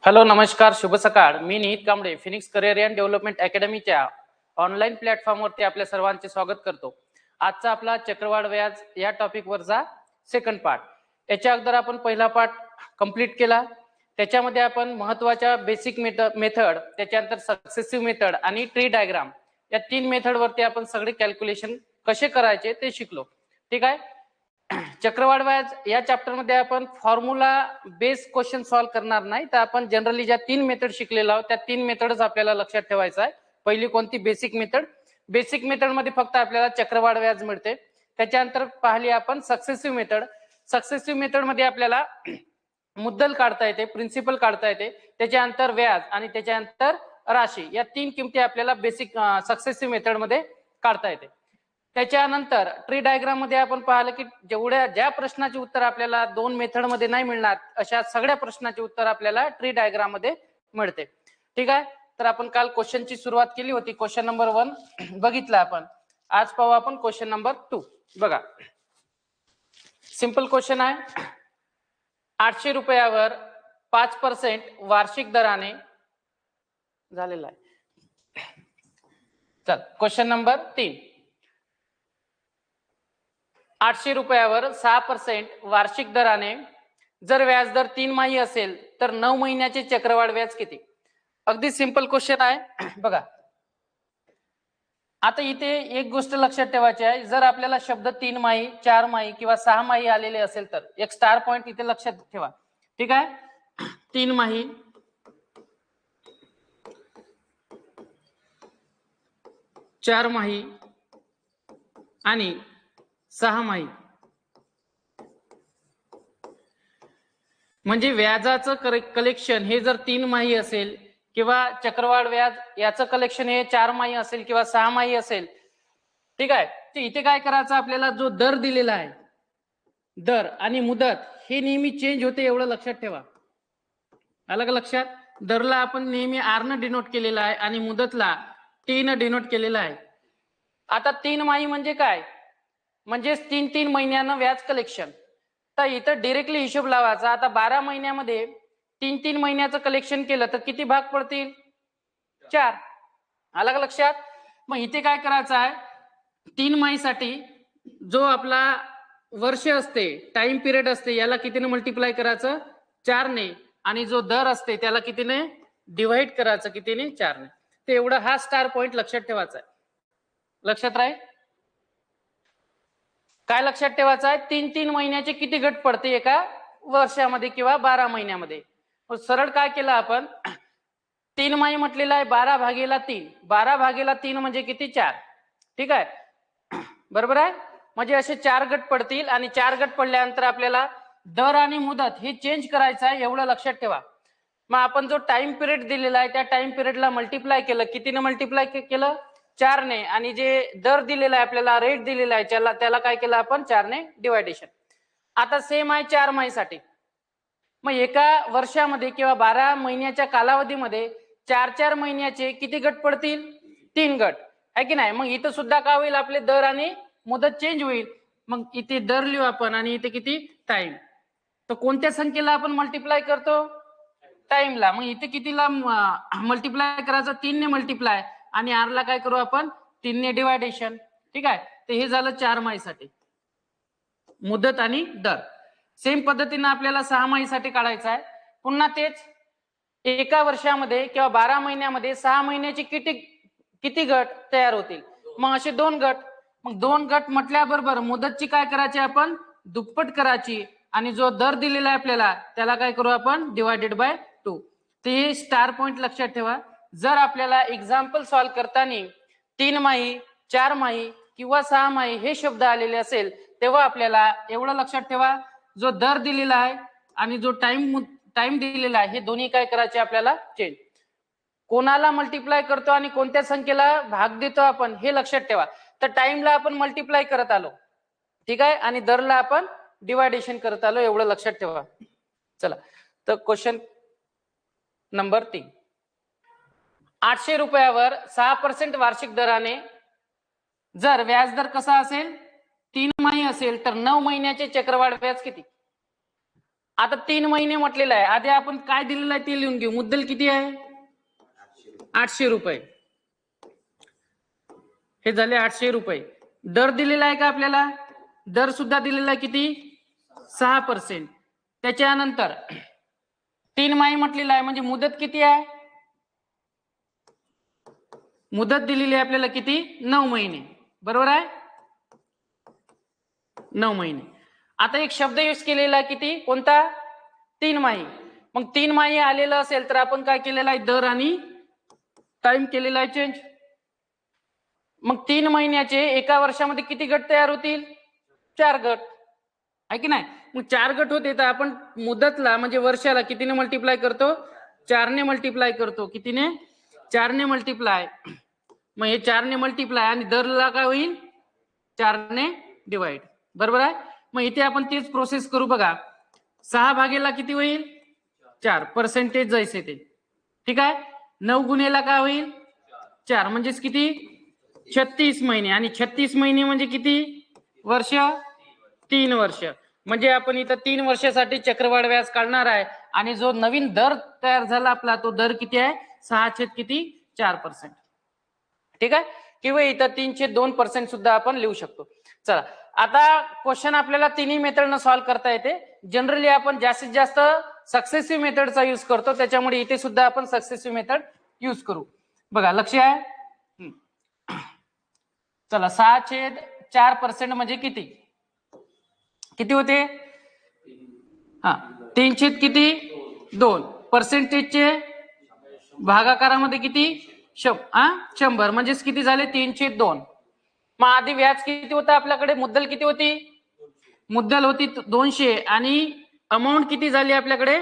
Hello, नमस्कार, शुभ सकाळ. मी Nihit Kamble, phoenix career and development अकॅडमीच्या ऑनलाईन प्लॅटफॉर्मवरती आपल्या सर्वांचे स्वागत करतो. आजचा आपला चक्रवाढ व्याज या टॉपिकवरचा सेकंड पार्ट. याच्या अगोदर आपण पहिला पार्ट कंप्लीट केला. त्याच्यामध्ये आपण महत्वाच्या बेसिक मेथड, त्याच्यानंतर सक्सेसिव्ह मेथड आणि ट्री डायग्राम या 3 मेथडवरती आपण सगळे कॅल्क्युलेशन कसे करायचे ते शिकलो. ठीक आहे. चक्रवाढ व्याज या चॅप्टर मध्ये आपण फॉर्म्युला बेस क्वेश्चन सॉल्व्ह करणार नाही, तर आपण जनरली ज्या 3 मेथड शिकलेलो आहोत त्या 3 मेथडच आपल्याला लक्षात ठेवायचं आहे. पहिली कोणती? Basic method. बेसिक मेथड मध्ये फक्त आपल्याला चक्रवाढ व्याज मिळते. त्याच्यानंतर पाहिली आपण सक्सेसिव्ह मेथड. सक्सेसिव्ह मेथड मध्ये आपल्याला मुद्दल काढता येते, प्रिन्सिपल काढता येते, त्याच्यानंतर व्याज आणि त्याच्यानंतर राशी या 3 किमती आपल्याला बेसिक सक्सेसिव्ह मेथड मध्ये काढता येते. त्याच्यानंतर ट्री डायग्राम मध्ये आपण पाहिलं की ज्या प्रश्नाचे उत्तर आपल्याला 2 मेथड मध्ये नाही मिळणार अशा सगळ्या प्रश्नाचे उत्तर आपल्याला ट्री डायग्राम मध्ये मिळते. ठीक आहे. तर आपण काल क्वेश्चनची सुरुवात केली होती. क्वेश्चन नंबर 1 बघितला आपण. आज पाहू आपण क्वेश्चन नंबर 2. बघा, सिंपल क्वेश्चन आहे. 800 रुपयावर 5% वार्षिक दराने झालेला आहे. चल, क्वेश्चन नंबर 3. 800 रुपयावर 6% वार्षिक दराने जर व्याजदर 3 माही असेल तर 9 महिन्याचे चक्रवाढ व्याज किती? अगदी सिंपल क्वेश्चन आहे. बघा, आता इथे एक गोष्ट लक्षात ठेवायची आहे. जर आपल्याला शब्द 3 माही, 4 माही किंवा 6 माही आलेले असेल तर एक स्टार पॉइंट इथे लक्षात ठेवा. ठीक आहे. 3 माही, 4 माही आणि 6 माही म्हणजे व्याजाचं कलेक्शन हे जर 3 माही असेल किंवा चक्रवाढ व्याज याचं कलेक्शन हे 4 माही असेल किंवा 6 माही असेल. ठीक आहे. तर इथे काय करायचं आपल्याला, जो दर दिलेला आहे, दर आणि मुदत हे नेहमी चेंज होते एवढं लक्षात ठेवा. आलं का लक्षात? दरला आपण नेहमी आर न डिनोट केलेला आहे आणि मुदतला टी न डिनोट केलेला आहे. आता 3 माही म्हणजे काय? म्हणजे 3 महिन्यानं व्याज कलेक्शन. तर इथं डायरेक्टली हिशोब लावायचा. आता 12 महिन्यामध्ये 3 महिन्याचं कलेक्शन केलं तर किती भाग पडतील? 4. आलं का लक्षात? मग इथे काय करायचं आहे, 3 माहीसाठी जो आपला वर्ष असते, टाइम पिरियड असते, याला कितीने मल्टिप्लाय करायचं? 4 ने. आणि जो दर असते त्याला कितीने डिवाइड करायचं? कितीने? 4 ने. ते एवढं हा स्टार पॉइंट लक्षात ठेवायचा आहे. लक्षात राहील? काय लक्षात ठेवायचं आहे? 3 महिन्याचे किती गट पडते एका वर्षामध्ये किंवा 12 महिन्यामध्ये? सरळ काय केलं आपण, 3 माही म्हटलेला आहे 12/3. 12/3 म्हणजे किती? 4. ठीक आहे, बरोबर आहे. म्हणजे असे 4 गट पडतील आणि 4 गट पडल्यानंतर आपल्याला दर आणि मुदत हे चेंज करायचं आहे, एवढं लक्षात ठेवा. मग आपण जो टाइम पिरियड दिलेला आहे त्या टाइम पिरियडला मल्टिप्लाय केलं. कितीने मल्टिप्लाय केलं? 4 ने. आणि जे दर दिलेला आहे आपल्याला, रेट दिलेला आहे, त्याला काय केलं आपण? 4 ने डिवायडेशन. आता सेम आहे 4 माहीसाठी. मग एका वर्षामध्ये किंवा 12 महिन्याच्या कालावधीमध्ये 4 महिन्याचे किती गट पडतील? 3 गट आहे की नाही? मग इथं सुद्धा काय होईल? आपले दर आणि मुदत चेंज होईल. मग इथे दर लिहू आपण आणि इथे किती? टाइम. तर कोणत्या संख्येला आपण मल्टिप्लाय करतो? टाइमला. मग इथे कितीला मल्टिप्लाय करायचं? 3 ने मल्टिप्लाय. आणि आर ला काय करू आपण? 3 ने डिवायडेशन. ठीक आहे. तर हे झालं 4 माहीसाठी मुदत आणि दर. सेम पद्धतीने आपल्याला 6 माहीसाठी काढायचं आहे. पुन्हा तेच, एका वर्षामध्ये किंवा 12 महिन्यामध्ये 6 महिन्याचे किती गट तयार होतील? मग असे 2 गट. मग 2 गट म्हटल्याबरोबर मुदतची काय करायची आपण? दुप्पट करायची. आणि जो दर दिलेला आहे आपल्याला त्याला काय करू आपण? Divided by 2. ते स्टार पॉइंट लक्षात ठेवा. जर आपल्याला एक्झाम्पल सॉल्व्ह करताना 3 माही, 4 माही किंवा 6 माही हे शब्द आलेले असेल तेव्हा आपल्याला एवढं लक्षात ठेवा, जो दर दिलेला आहे आणि जो टाइम दिलेला आहे हे दोन्ही काय करायचे आपल्याला? चेंज. कोणाला मल्टिप्लाय करतो आणि कोणत्या संख्येला भाग देतो आपण हे लक्षात ठेवा. तर टाइमला आपण मल्टिप्लाय करत आलो, ठीक आहे, आणि दरला आपण डिवायडेशन करत आलो, एवढं लक्षात ठेवा. चला, तर क्वेश्चन नंबर 3. 800 रुपयावर 6% वार्षिक दराने जर व्याजदर कसा असेल? 3 माही असेल तर 9 महिन्याचे चक्रवाढ व्याज किती? आता 3 महिने म्हटलेलं आहे, आधी आपण काय दिलेलं आहे ते लिहून घेऊ. मुद्दल किती आहे? 800 रुपये. हे झाले 800 रुपये. दर दिलेला आहे का आपल्याला? दर सुद्धा दिलेला आहे किती? 6%. त्याच्यानंतर 3 महिने म्हटलेला आहे, म्हणजे मुदत किती आहे? मुदत दिलेली आहे आपल्याला किती? 9 महिने. बरोबर आहे? 9 महिने. आता एक शब्द यूज केलेला किती? कोणता? 3 महिने. मग 3 महिने आलेलं असेल तर आपण काय केलेलं आहे? दर आणि टाइम केलेला आहे चेंज. मग 3 महिन्याचे एका वर्षामध्ये किती गट तयार होतील? 4 गट आहे की नाही? मग 4 गट होते तर आपण मुदतला म्हणजे वर्षाला कितीने मल्टिप्लाय करतो? 4 ने मल्टिप्लाय करतो. कितीने? 4 ने मल्टिप्लाय. मग हे 4 ने मल्टिप्लाय आणि दरला काय होईल? 4 ने डिवाइड. बरोबर आहे? मग इथे आपण तेच प्रोसेस करू बघा. 6 भागेला किती होईल? 4. पर्सेंटेज जैसे ते. ठीक आहे? 9 गुणेला काय होईल? 4. म्हणजेच किती? 36 महिने. आणि 36 महिने म्हणजे किती वर्ष? 3 वर्ष. म्हणजे आपण इथं 3 वर्षासाठी चक्रवाढ व्याज काढणार आहे. आणि जो नवीन दर तयार झाला आपला तो दर किती आहे? 6/4%. ठीक आहे? किंवा इथं 3/2% सुद्धा आपण लिहू शकतो. चला, आता क्वेश्चन आपल्याला तिन्ही मेथडनं सॉल्व्ह करता येते. जनरली आपण जास्तीत जास्त सक्सेसिव्ह मेथडचा यूज करतो, त्याच्यामुळे इथे सुद्धा आपण सक्सेसिव्ह मेथड यूज करू. बघा, लक्ष आहे? चला, 6/4% म्हणजे किती? किती होते? हा, 3 किती? 2. पर्सेंटेजचे भागाकारामध्ये किती? 100. म्हणजेच किती झाले? 3/2. मग आधी व्याज किती होतं आपल्याकडे? मुद्दल किती होती? मुद्दल होती 200 आणि अमाऊंट किती झाली आपल्याकडे?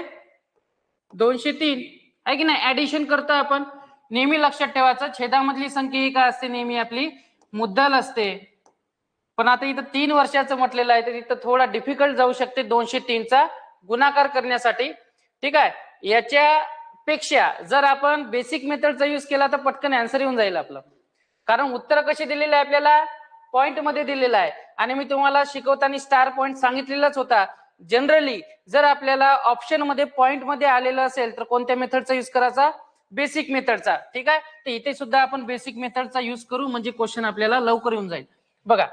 203 आहे की नाही? ऍडिशन करतो आपण. नेहमी लक्षात ठेवायचं, छेदामधली संख्या ही काय असते? नेहमी आपली मुद्दल असते. पण आता इथं 3 वर्षाचं म्हटलेलं आहे तर इथं थोडा डिफिकल्ट जाऊ शकते 203चा गुणाकार करण्यासाठी. ठीक आहे? याच्यापेक्षा जर आपण बेसिक मेथडचा यूज केला तर पटकन आन्सर येऊन जाईल आपलं. कारण उत्तर कसे दिलेले आहे आपल्याला? पॉइंट मध्ये दिलेलं आहे. आणि मी तुम्हाला शिकवताना स्टार पॉइंट सांगितलेलाच होता. जनरली जर आपल्याला ऑप्शन मध्ये पॉइंट मध्ये आलेलं असेल तर कोणत्या मेथडचा यूज करायचा? बेसिक मेथडचा. ठीक आहे? तर इथे सुद्धा आपण बेसिक मेथडचा यूज करू, म्हणजे क्वेश्चन आपल्याला लवकर येऊन जाईल. बघा,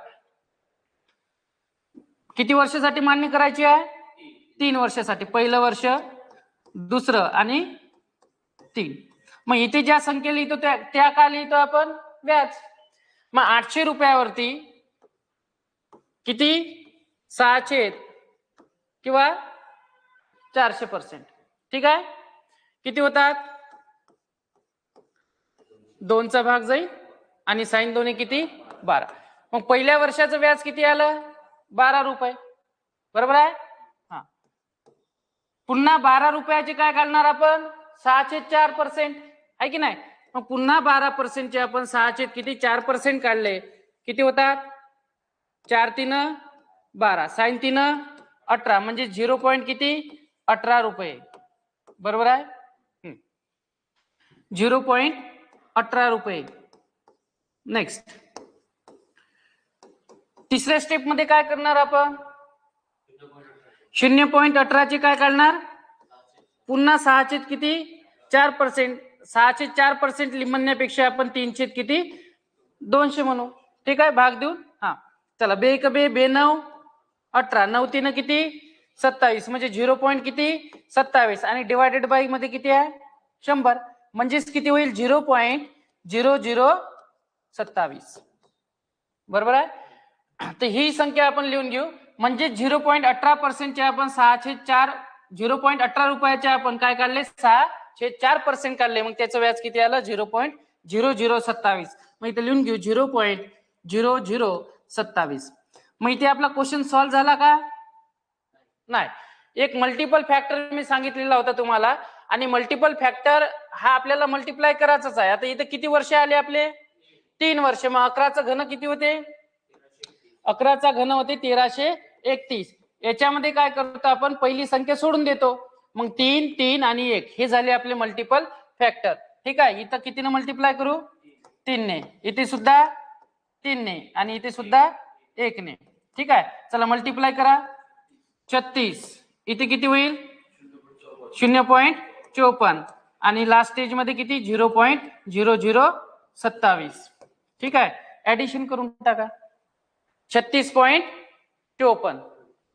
किती वर्षासाठी मान्य करायची आहे? 3 वर्षासाठी. पहिलं वर्ष, दुसरं आणि 3. मग इथे ज्या संख्या लिहितो त्या का लिहितो आपण? व्याज. मग 800 रुपयावरती किती? 6 किंवा 400%. ठीक आहे? किती होतात? 2चा भाग जाईल आणि साइन 2 किती? 12. मग पहिल्या वर्षाचं व्याज किती आलं? 12 रुपये. बरोबर आहे? हा. पुन्हा 12 रुपयाचे काय काढणार आपण? 6/4% आहे की नाही? मग पुन्हा 12%चे आपण 6/4% काढले. किती होतात? 4×3 12, साइन 3 18, म्हणजे 0. किती? 18 रुपये. बरोबर आहे? 0.18 रुपये. नेक्स्ट, तिसऱ्या स्टेप मध्ये काय करणार आपण? 0.18 चे काय काढणार? पुन्हा 6/4%. 6/4% म्हणण्यापेक्षा आपण 3/200 म्हणू. ठीक आहे? भाग देऊन. हा, चला, 2 × 2 = 9, 18, 9×3 किती? 27, म्हणजे 0. किती? 27 आणि डिवायडेड बाय मध्ये किती आहे? 100. म्हणजेच किती होईल? 0.0027. बरोबर आहे? तर ही संख्या आपण लिहून घेऊ. म्हणजे 0.18% चे आपण 6/4, 0.18 रुपयाचे आपण काय काढले? 6/4% काढले. मग त्याचं व्याज किती आलं? 0.0027. मग इथे लिहून घेऊ 0.0027. मग इथे आपला क्वेश्चन सॉल्व्ह झाला का? नाही. एक मल्टिपल फॅक्टर मी सांगितलेला होता तुम्हाला, आणि मल्टिपल फॅक्टर हा आपल्याला मल्टिप्लाय करायचाच आहे. आता इथे किती वर्ष आले आपले? 3 वर्ष. मग 11चा घन किती होते? 11चा घन होते 1331. याच्यामध्ये काय करतो आपण? पहिली संख्या सोडून देतो. मग 3, 3 आणि 1 हे झाले आपले मल्टिपल फॅक्टर. ठीक आहे? इथं कितीने मल्टिप्लाय करू? 3 ने. इथे सुद्धा 3 ने आणि इथे सुद्धा 1 ने. ठीक आहे? चला, मल्टिप्लाय करा. 36 इथे किती होईल 0.54 आणि लास्ट स्टेज मध्ये किती 0.0027. ठीक आहे, ऍडिशन करून टाका 36.54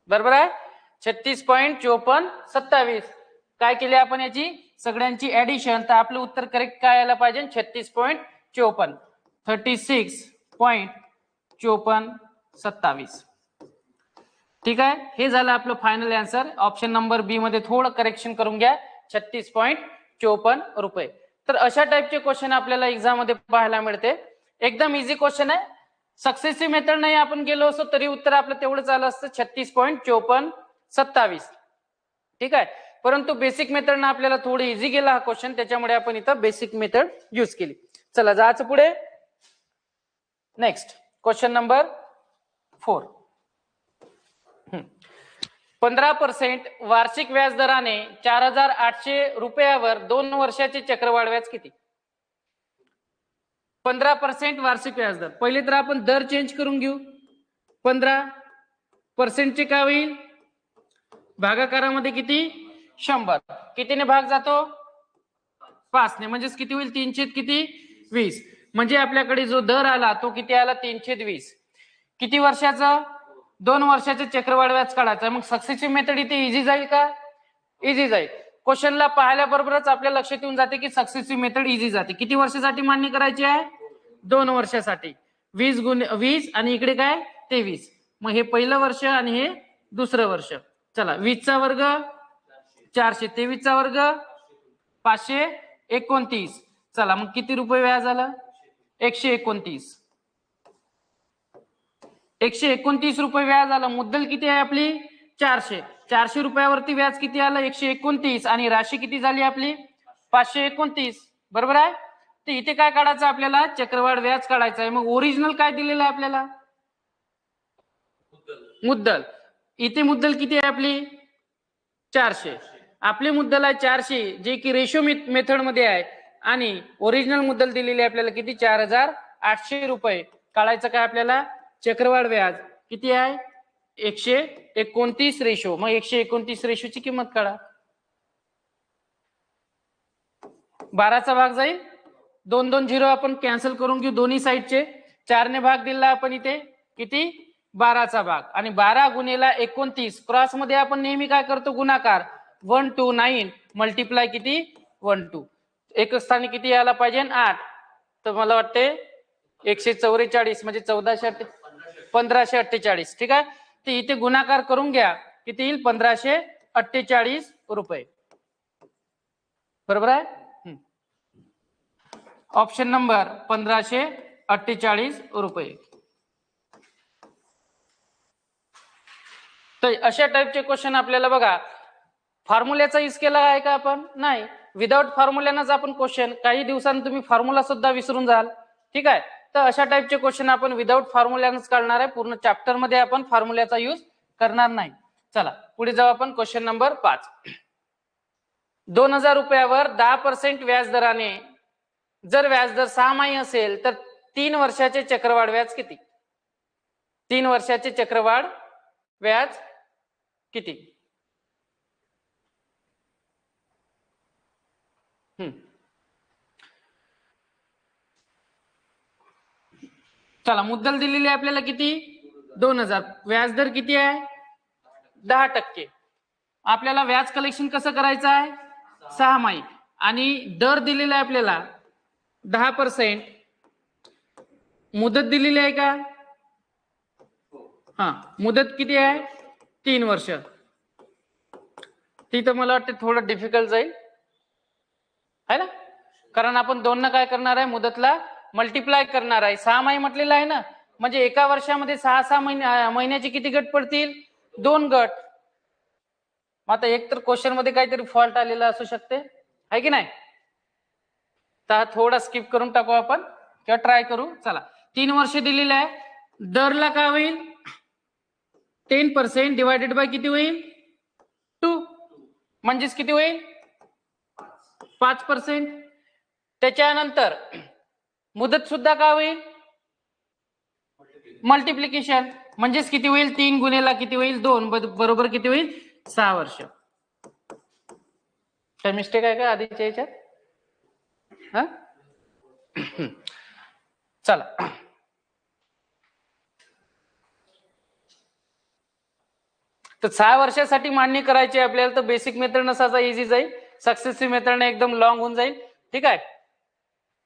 बरोबर आहे. 36.5427 काय केले आपण याची सगळ्यांची ऍडिशन, तर आपलं उत्तर करेक्ट काय यायला पाहिजे 36.54 36.5427. ठीक आहे, हे झालं आपलं फायनल आन्सर. ऑप्शन नंबर बी मध्ये थोडं करेक्शन करून घ्या 36.54 रुपये. तर अशा टाइपचे क्वेश्चन आपल्याला एक्झाम मध्ये पाहायला मिळते. एकदम इझी क्वेश्चन आहे. सक्सेसिव्ह मेथड नाही आपण गेलो असतो तरी उत्तर आपलं तेवढंच आलं असतं 36.5427. ठीक आहे, परंतु बेसिक मेथड ना आपल्याला थोडी इझी गेला हा क्वेश्चन, त्याच्यामुळे आपण इथं बेसिक मेथड यूज केली. चला जायचं पुढे. Next question number 4. 15% वार्षिक व्याज दराने 4800 रुपयावर 2 वर्षाचे चक्रवाढ व्याज किती? 15% वार्षिक व्याज दर. पहिले तर आपण दर चेंज करून घेऊ. 15% चे काय होईल भागाकारामध्ये किती 100. कितीने भाग जातो 5 ने, म्हणजेच किती होईल 320. म्हणजे आपल्याकडे जो दर आला तो किती आला 320. किती वर्षाचा 2 वर्षाचे चक्रवाढ व्याज काढायचं. मग सक्सेसिव्ह मेथड इथे इझी जाईल का? इझी जाईल. क्वेश्चनला पाहिल्याबरोबरच आपल्या लक्षात येऊन जाते की सक्सेसिव्ह मेथड इझी जाते. किती वर्षासाठी मान्य करायची आहे 2 वर्षासाठी. 20 आणि इकडे काय 23. मग हे पहिलं वर्ष आणि हे दुसरं वर्ष. चला 20 चा वर्ग 400, 23 चा वर्ग 529. चला मग किती रुपये व्याज आलं 129. 129 रुपये व्याज आलं. मुद्दल किती आहे आपली 400. 400 रुपयावरती व्याज किती आलं 129 आणि राशी किती झाली आपली 529. बरोबर आहे. तर इथे काय काढायचं आपल्याला चक्रवाढ व्याज काढायचं आहे. मग ओरिजिनल काय दिलेलं आहे आपल्याला मुद्दल. इथे मुद्दल किती आहे आपली 400. आपली मुद्दल आहे 400 जे की रेशो मेथड मध्ये आहे आणि ओरिजिनल मुद्दल दिलेली आहे आपल्याला किती 4800 रुपये. काढायचं काय आपल्याला चक्रवाढ व्याज किती आहे 129 रेशो. मग 129 रेशोची किंमत काढा. 12चा भाग जाईल 2 0 आपण कॅन्सल करून घेऊ दोन्ही साईडचे. 4 ने भाग दिला आपण इथे किती 12चा भाग आणि 12 गुणेला 29 क्रॉस मध्ये आपण नेहमी काय करतो गुणाकार 129 मल्टिप्लाय किती 12. एक स्थानी किती यायला पाहिजे 8. तर मला वाटते 144 म्हणजे 1548. ठीक आहे, तर इथे गुणाकार करून घ्या किती येईल 1548 रुपये. बरोबर आहे. ऑप्शन नंबर 1548 रुपये. तर अशा टाइपचे क्वेश्चन आपल्याला बघा फॉर्म्युल्याचा यूज केला आहे का आपण नाही. विदाउट फॉर्म्युल्यानंच आपण क्वेश्चन काही दिवसांनी तुम्ही फॉर्म्युला सुद्धा विसरून जाल. ठीक आहे, तर अशा टाइपचे क्वेश्चन आपण विदाउट फॉर्म्युल्यानंच काढणार आहे. पूर्ण चॅप्टर मध्ये आपण फॉर्म्युल्याचा यूज करणार नाही. चला पुढे जाऊ आपण. Question number 5. 2000 रुपयावर 10% व्याज दराने जर व्याजदर 6 माही असेल तर 3 वर्षाचे चक्रवाढ व्याज किती? 3 वर्षाचे चक्रवाढ व्याज किती? चला मुद्दल दिलेली आहे आपल्याला किती 2000. व्याजदर किती आहे 10%. आपल्याला व्याज कलेक्शन कसं करायचं आहे 6 माही आणि दर दिलेला आहे आपल्याला 10%. मुदत दिलेली आहे का हा मुदत किती आहे 3 वर्ष. ती तर मला वाटते थोडं डिफिकल्ट जाईल आहे ना, कारण आपण 2 न काय करणार आहे मुदतला मल्टिप्लाय करणार आहे. 6 माही म्हटलेलं आहे ना, म्हणजे एका वर्षामध्ये 6 महिन्याचे किती गट पडतील 2 गट. आता एक तर क्वेश्चन मध्ये काहीतरी फॉल्ट आलेला असू शकते आहे की नाही, तर थोडा स्किप करून टाकू आपण किंवा ट्राय करू. चला 3 वर्ष दिलेलं आहे. दरला काय होईल 10% डिवायडेड बाय किती होईल 2 म्हणजेच किती होईल 5%. त्याच्यानंतर मुदत सुद्धा काय होईल मल्टिप्लिकेशन म्हणजेच किती होईल 3 गुणेला किती होईल 2 बरोबर किती होईल 6 वर्ष. काय मिस्टेक आहे का आधीच्या याच्यात? हा चला, तर 6 वर्षासाठी मांडणी करायची आपल्याला, तर बेसिक मेथड नसाचा इझी जाईल, सक्सेसिव्ह मेथडने एकदम लॉंग होऊन जाईल. ठीक आहे.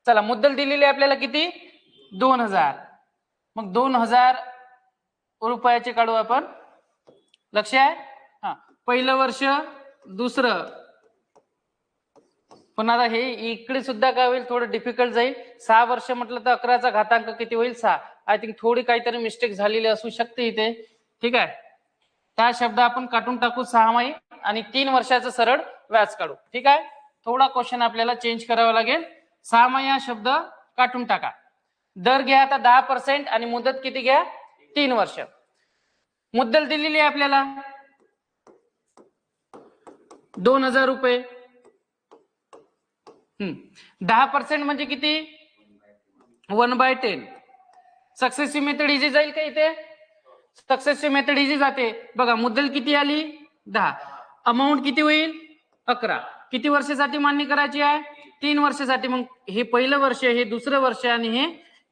चला, मुद्दल दिलेली आपल्याला किती? 2000. मग 2000 रुपयाचे काढू आपण. लक्ष आहे? हा, पहिलं वर्ष, दुसरं. पण आता हे इकडे सुद्धा काय होईल, थोडं डिफिकल्ट जाईल. 6 वर्ष म्हटलं तर 11चा घातांक किती होईल? 6. आय थिंक थोडी काहीतरी मिस्टेक झालेली असू शकते इथे. ठीक आहे. त्या शब्द आपण काढून टाकू 6माही आणि 3 वर्षाचं सरळ व्याज काढू. ठीक आहे. थोडा क्वेश्चन आपल्याला चेंज करावा लागेल. 6माही हा शब्द काढून टाका. दर घ्या आता 10% आणि मुदत किती घ्या? 3 वर्ष. मुद्दल दिलेली आहे आपल्याला 2000 रुपये. 10% म्हणजे किती? 1/10. सक्सेसिव्ह मेथड इझी जाईल का इथे? सक्सेसिव्ह मेथड इझी जाते. बघा, मुद्दल किती आली? 10. अमाऊंट किती होईल? 11. किती वर्षासाठी मान्य करायची आहे? 3 वर्षासाठी. मग हे पहिलं वर्ष, हे दुसरं वर्ष आणि हे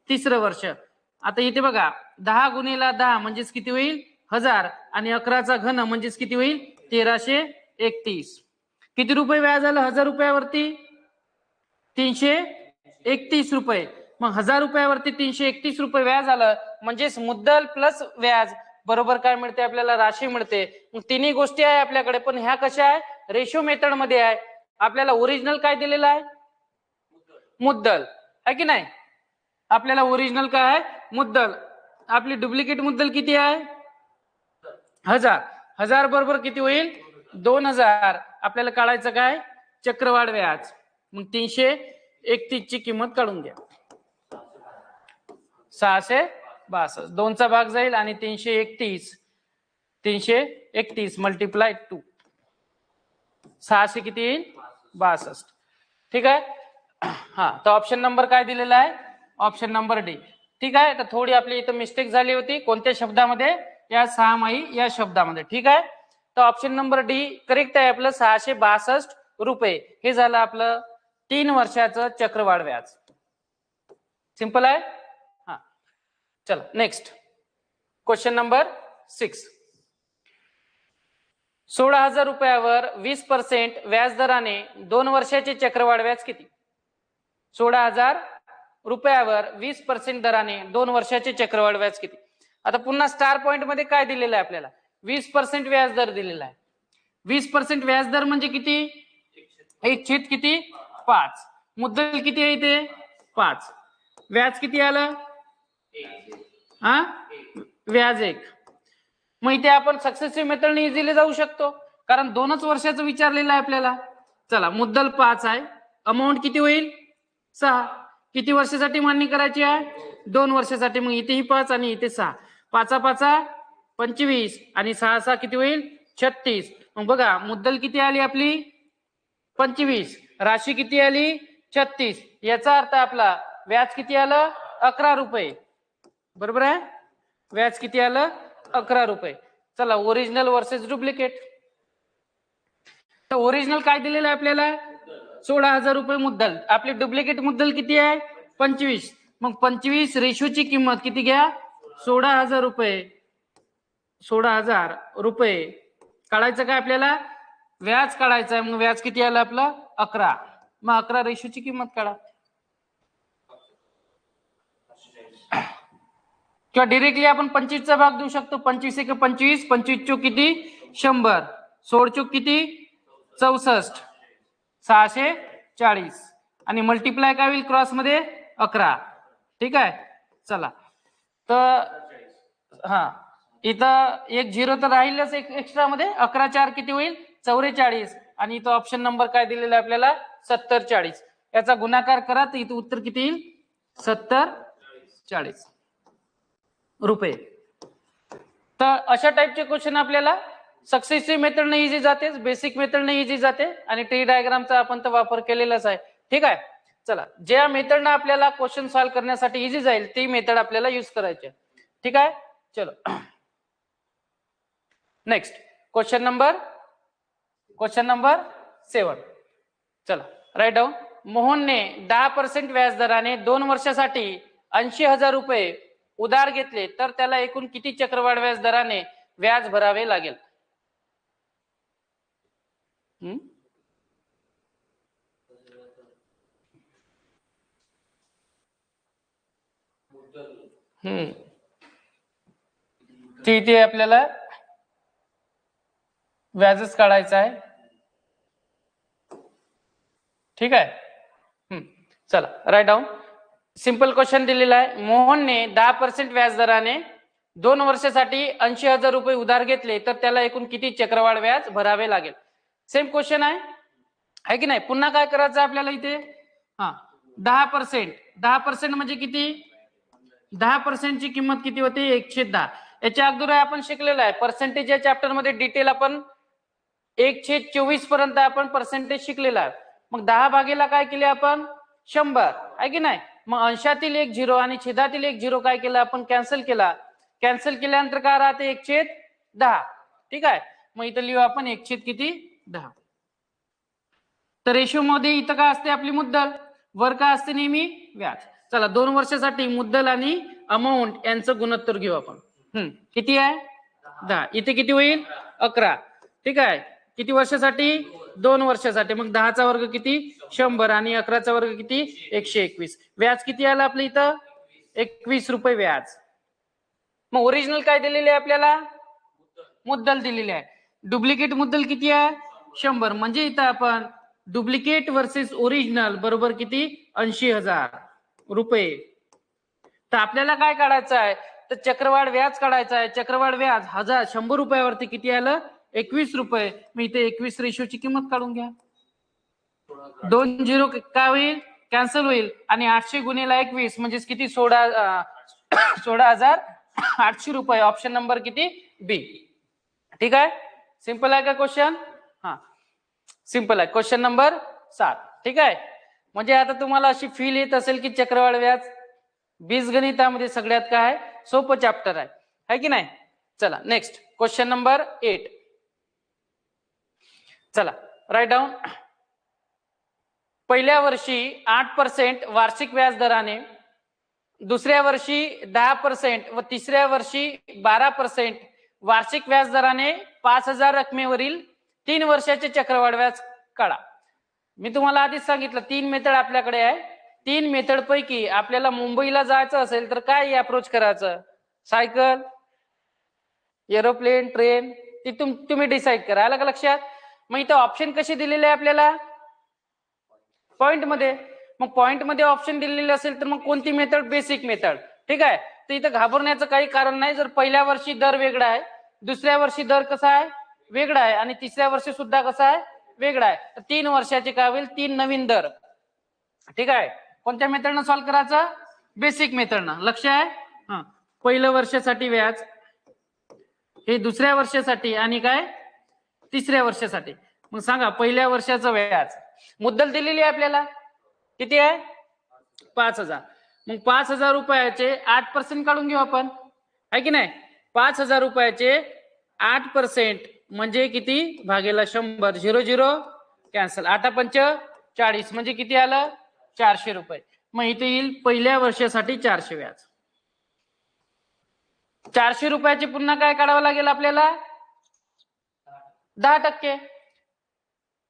तिसरं वर्ष. आता इथे बघा, 10 गुणिले 10 म्हणजेच किती होईल? 1000 आणि 11चा घन म्हणजेच किती होईल? 1331. किती रुपये व्याज आलं 1000 रुपयावरती? 331 रुपये. मग 1000 रुपयावरती 331 रुपये व्याज आलं म्हणजेच मुद्दल प्लस व्याज बरोबर काय मिळते आपल्याला? राशी मिळते. मग तिन्ही गोष्टी आहे आपल्याकडे, पण ह्या कशा आहे? रेशो मेथड मध्ये आहे. आपल्याला ओरिजिनल काय दिलेलं आहे? मुद्दल आहे की नाही? आपल्याला ओरिजिनल काय आहे? मुद्दल. आपली डुप्लिकेट मुद्दल किती आहे? 1000. 1000 बरोबर किती होईल? 2000. आपल्याला काढायचं काय? चक्रवाढ व्याज. मग 331 ची किंमत काढून घ्या. 662. 2चा भाग जाईल आणि 331 मल्टिप्लाय 2. 600 किती येईल? 62. ठीक आहे. हा, तर ऑप्शन नंबर काय दिलेला आहे? Option number D. ठीक आहे. तर थोडी आपली इथं मिस्टेक झाली होती. कोणत्या शब्दामध्ये? या 6माही या शब्दामध्ये. ठीक आहे. तर ऑप्शन नंबर डी करेक्ट आहे आपलं. 662 रुपये हे झालं आपलं 3 वर्षाचं चक्रवाढ व्याज. सिंपल आहे. हा, चला नेक्स्ट क्वेश्चन नंबर 6. 16,000 रुपयावर 20% व्याज दराने 2 वर्षाचे चक्रवाढ व्याज किती? 16,000 रुपयावर 20% दराने 2 वर्षाचे चक्रवाढ व्याज किती? आता पुन्हा स्टार पॉइंट मध्ये काय दिलेलं आहे आपल्याला? 20% व्याज दर दिलेला आहे. 20% व्याज दर म्हणजे किती? 1/5 किती? 5. मुद्दल किती आहे इथे? 5. व्याज किती आलं? हा, व्याज 1. मग इथे आपण सक्सेसिव्ह मेथडने इझिली जाऊ शकतो, कारण 2च वर्षाचं विचारलेलं आहे आपल्याला. चला, मुद्दल 5 आहे, अमाऊंट किती होईल? 6. किती वर्षासाठी मान्य करायची आहे? 2 वर्षासाठी. मग इथेही 5 आणि इथे 6. 5 5 25 आणि 6 6 किती होईल? 36. मग बघा, मुद्दल किती आली आपली? 25. राशी किती आली? 36. याचा अर्थ आपला व्याज किती आलं? 11 रुपये. बरोबर आहे. व्याज किती आलं? 11 रुपये. चला, ओरिजिनल वर्सेस डुप्लिकेट. तर ओरिजिनल काय दिलेलं आहे आपल्याला? 16,000 रुपये मुद्दल. आपली डुप्लिकेट मुद्दल किती आहे? 25. मग 25 रेशोची किंमत किती घ्या? 16,000 रुपये. 16,000 रुपये काढायचं काय आपल्याला? व्याज काढायचं आहे. मग व्याज किती आलं आपलं? 11. मग 11 रेशोची किंमत काढा, किंवा डिरेक्टली आपण 25चा भाग देऊ शकतो. 25 एक 25, 25 चोक किती? 100, 16 चोक किती? 64, 640 आणि मल्टिप्लाय काय होईल क्रॉस मध्ये? 11. ठीक आहे. चला, तर हा, इथं एक 0 तर राहीलच एक एक्स्ट्रा मध्ये. 11 4 किती होईल? 44. आणि इथं ऑप्शन नंबर काय दिलेला आहे आपल्याला? 70 40. याचा गुणाकार करा तर इथं उत्तर किती येईल? 70 40 रुपये. तर अशा टाइपचे क्वेश्चन आपल्याला सक्सेसिव्ह मेथडने इझी जाते, बेसिक मेथडने इझी जाते आणि ट्री डायग्रामचा आपण तर वापर केलेलाच आहे. ठीक आहे. चला, ज्या मेथडने आपल्याला क्वेश्चन सॉल्व्ह करण्यासाठी इझी जाईल ती मेथड आपल्याला यूज करायची. ठीक आहे. चलो next question number question number 7. चला राईट डाऊन. मोहनने 10% व्याज दराने 2 वर्षासाठी 80,000 रुपये उधार घेतले तर त्याला एकूण किती चक्रवाढ व्याज दराने व्याज भरावे लागेल? ते आपल्याला व्याजच काढायचं आहे. ठीक आहे. चला राईट डाऊन. सिंपल क्वेश्चन दिलेला आहे. मोहनने 10% व्याज दराने 2 वर्षासाठी 80,000 रुपये उधार घेतले तर त्याला एकूण किती चक्रवाढ व्याज भरावे लागेल? सेम क्वेश्चन आहे की नाही? पुन्हा काय करायचं आपल्याला इथे? 10% म्हणजे किती? 10% ची किंमत किती होती? 1/10. याच्या अगोदर आपण शिकलेलं आहे. पर्सेंटेज या चॅप्टर मध्ये डिटेल आपण 1/24 पर्यंत आपण पर्सेंटेज शिकलेला आहे. मग 10 भागेला काय केले आपण? 100 आहे की नाही? मग अंशातील 1 0 आणि छेदातील 1 0 काय केलं आपण? कॅन्सल केला. कॅन्सल केल्यानंतर काय राहते? 1/10. ठीक आहे. मग इथं लिहू आपण 1/10. तर रेशो मध्ये इथं काय असते? आपली मुद्दल. वर काय असते? नेहमी व्याज. चला 2 वर्षासाठी मुद्दल आणि अमाऊंट यांचं गुणोत्तर घेऊ आपण. किती आहे? 10. इथे किती होईल? 11. ठीक आहे. किती वर्षासाठी? 2 वर्षासाठी. मग 10चा वर्ग किती? 100 आणि 11चा वर्ग किती? 121. व्याज किती आलं आपलं इथं? 21 रुपये व्याज. मग ओरिजिनल काय दिलेले आहे आपल्याला? मुद्दल दिलेली आहे. डुप्लिकेट मुद्दल किती आहे? 100. म्हणजे इथं आपण डुप्लिकेट वर्सेस ओरिजिनल बरोबर किती? 80,000 रुपये. तर आपल्याला काय काढायचं आहे? तर चक्रवाढ व्याज काढायचं आहे. चक्रवाढ व्याज 100 रुपयावरती किती आलं? 21 रुपये. मी इथे 21 रेशोची किंमत काढून घ्या. 2 0 काय होईल? कॅन्सल होईल. आणि 800 गुणिले 21 म्हणजे किती? 16,800 रुपये. ऑप्शन नंबर किती? बी. ठीक आहे. सिंपल आहे का क्वेश्चन? सिंपल आहे. Question number 7. ठीक आहे. म्हणजे आता तुम्हाला अशी फील येत असेल की चक्रवाढ व्याज बीजगणितामध्ये सगळ्यात काय सोपं चॅप्टर आहे की नाही? चला नेक्स्ट क्वेश्चन नंबर 8. चला राईट डाऊन. पहिल्या वर्षी 8% वार्षिक व्याज दराने, दुसऱ्या वर्षी 10% व तिसऱ्या वर्षी 12% वार्षिक व्याज दराने 5,000 रकमेवरील 3 वर्षाचे चक्रवाढ व्याज काढा. मी तुम्हाला आधीच सांगितलं 3 मेथड आपल्याकडे आहे. 3 मेथड पैकी आपल्याला मुंबईला जायचं असेल तर काय अप्रोच करायचं? Cycle, aeroplane, train? ती तुम्ही डिसाईड करा. आलं का लक्षात? मग इथं ऑप्शन कसे दिलेले आहे आपल्याला? पॉइंट मध्ये. मग पॉइंट मध्ये ऑप्शन दिलेले असेल तर मग कोणती मेथड? Basic method. ठीक आहे. तर इथं घाबरण्याचं काही कारण नाही. जर पहिल्या वर्षी दर वेगळा आहे, दुसऱ्या वर्षी दर कसा आहे? वेगळा आहे, आणि तिसऱ्या वर्षी सुद्धा कसा आहे? वेगळा आहे. तर 3 वर्षाचे काय होईल? 3 नवीन दर. ठीक आहे. कोणत्या मेथडनं सॉल्व्ह करायचं? बेसिक मेथडनं. लक्ष आहे? पहिल्या वर्षासाठी व्याज हे दुसऱ्या वर्षासाठी आणि काय? तिसऱ्या वर्षासाठी. मग सांगा पहिल्या वर्षाचं व्याज. मुद्दल दिलेली आहे आपल्याला. किती आहे? 5,000. मग 5,000 रुपयाचे 8% काढून घेऊ आपण, आहे की नाही? 5,000 रुपयाचे 8% म्हणजे किती? भागेला 100. 0 0 कॅन्सल. 8 5 40 म्हणजे किती आलं? 400 रुपये. मग इथे येईल पहिल्या वर्षासाठी 400 व्याज. 400 रुपयाचे पुन्हा काय काढावं लागेल आपल्याला? 10%.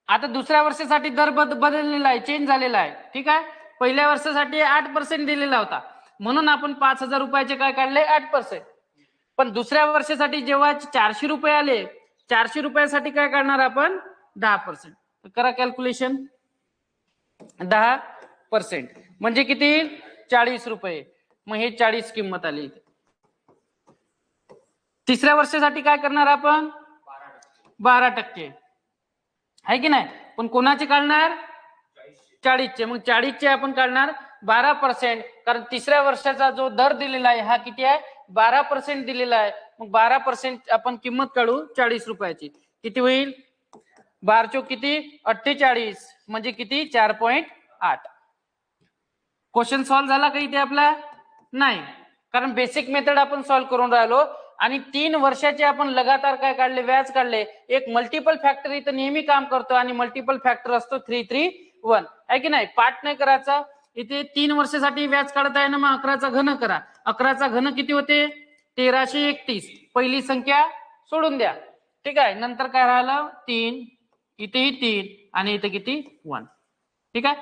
आता दुसऱ्या वर्षासाठी दर बदललेला आहे, चेंज झालेला आहे. ठीक आहे. पहिल्या वर्षासाठी 8% दिलेला होता, म्हणून आपण 5,000 रुपयाचे काय काढले? 8%. पण दुसऱ्या वर्षासाठी जेव्हा 400 रुपये आले, 400 रुपयासाठी काय काढणार आपण? 10%. करा कॅल्क्युलेशन. 10% म्हणजे किती? 40 रुपये. मग हे 40 किंमत आली. तिसऱ्या वर्षासाठी काय करणार आपण? 12%. आहे की नाही? पण कोणाचे काढणार? 40चे. मग 40चे आपण काढणार 12%, कारण तिसऱ्या वर्षाचा जो दर दिलेला आहे हा किती आहे? 12% दिलेला आहे. मग 12% आपण किंमत काढू 40 रुपयाची. किती होईल? 12 चोक किती? 48 म्हणजे किती? 4.8. क्वेश्चन सॉल्व्ह झाला का इथे आपला? नाही, कारण बेसिक मेथड आपण सॉल्व्ह करून राहिलो आणि 3 वर्षाचे आपण लगातार काय काढले, व्याज काढले. एक मल्टिपल फॅक्टर इथं नेहमी काम करतो आणि मल्टिपल फॅक्टर असतो 331 आहे की नाही. पाठ नाही करायचा. इथे 3 वर्षासाठी व्याज काढत आहे ना, मग 11चा घन करा. 11चा घन किती होते, 1331. पहिली संख्या सोडून द्या. ठीक आहे. नंतर काय राहिलं 3, इथेही 3 आणि इथे किती 1. ठीक आहे.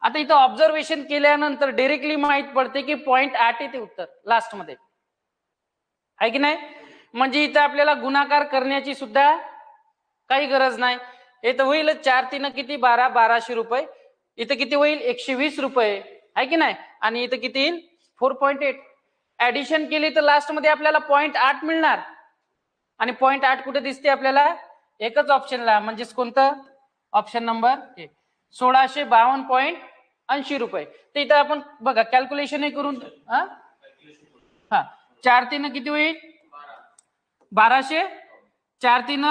आता इथं ऑब्झर्वेशन केल्यानंतर डायरेक्टली माहित पडते की 0.8 येते उत्तर लास्ट मध्ये, आहे की नाही. म्हणजे इथं आपल्याला गुणाकार करण्याची सुद्धा काही गरज नाही. इथं होईल 4 3 किती 12, 1200 रुपये. इथं किती होईल 120 रुपये, आहे की नाही. आणि इथं किती येईल 4.8. ऍडिशन केली तर लास्ट मध्ये आपल्याला 0.8 मिळणार. आणि 0.8 कुठे दिसते आपल्याला, एकच ऑप्शनला, म्हणजेच कोणतं, ऑप्शन नंबर ए, 1652.80 रुपये. तर इथं आपण बघा कॅल्क्युलेशन करून, हा 4 3 किती होईल 1200, 4 3